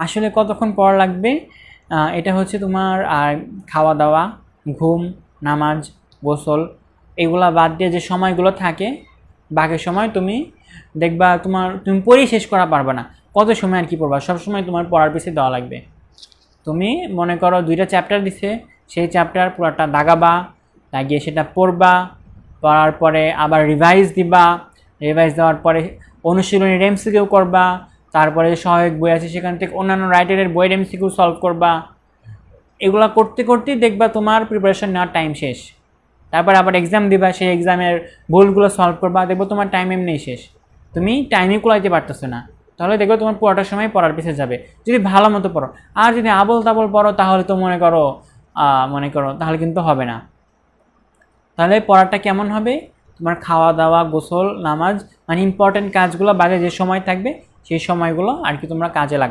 আসলে কতক্ষণ পড়া লাগবে এটা হচ্ছে তোমার খাওয়া দাওয়া, ঘুম, নামাজ, গোসল এগুলা বাদ দিয়ে যে সময়গুলো থাকে বাকি সময় তুমি দেখবা তুমি পড়েই শেষ করা পারবে না। কত সময় আর কি পড়বা, সব সময় তোমার পড়ার পিছিয়ে দেওয়া লাগবে। তুমি মনে করো 2টা চ্যাপ্টার দিছে, সেই চ্যাপ্টার পুরোটা দাগাবা, লাগিয়ে সেটা পড়বা, পড়ার পরে আবার রিভাইজ দিবা, রিভাইজ দেওয়ার পরে অনুশীলনীর এমসিকিউ করবা, তারপরে সহায়ক বই আছে সেখান থেকে অন্যান্য রাইটারের বইয়ের এমসিকিউ সলভ করবা। এগুলো করতে করতেই দেখবা তোমার প্রিপারেশন নেওয়ার টাইম শেষ। তারপর আবার এক্সাম দিবা, সেই এক্সামের ভুলগুলো সলভ করবা, দেখবো তোমার টাইম এমনিই শেষ। তুমি টাইমই কুলাইতে পারতেছো না, তাহলে দেখবে তোমার পুরোটা সময় পড়ার পিছিয়ে যাবে যদি ভালো মতো পড়ো। আর যদি আবল তাবল পড়ো তাহলে তো মনে করো তাহলে কিন্তু হবে না। তাহলে পড়াটা কেমন হবে, তোমার খাওয়া দাওয়া, গোসল, নামাজ, মানে ইম্পর্টেন্ট কাজগুলো বাদে যে সময় থাকবে সেই সময়গুলো আর কি তোমরা কাজে লাগাবে।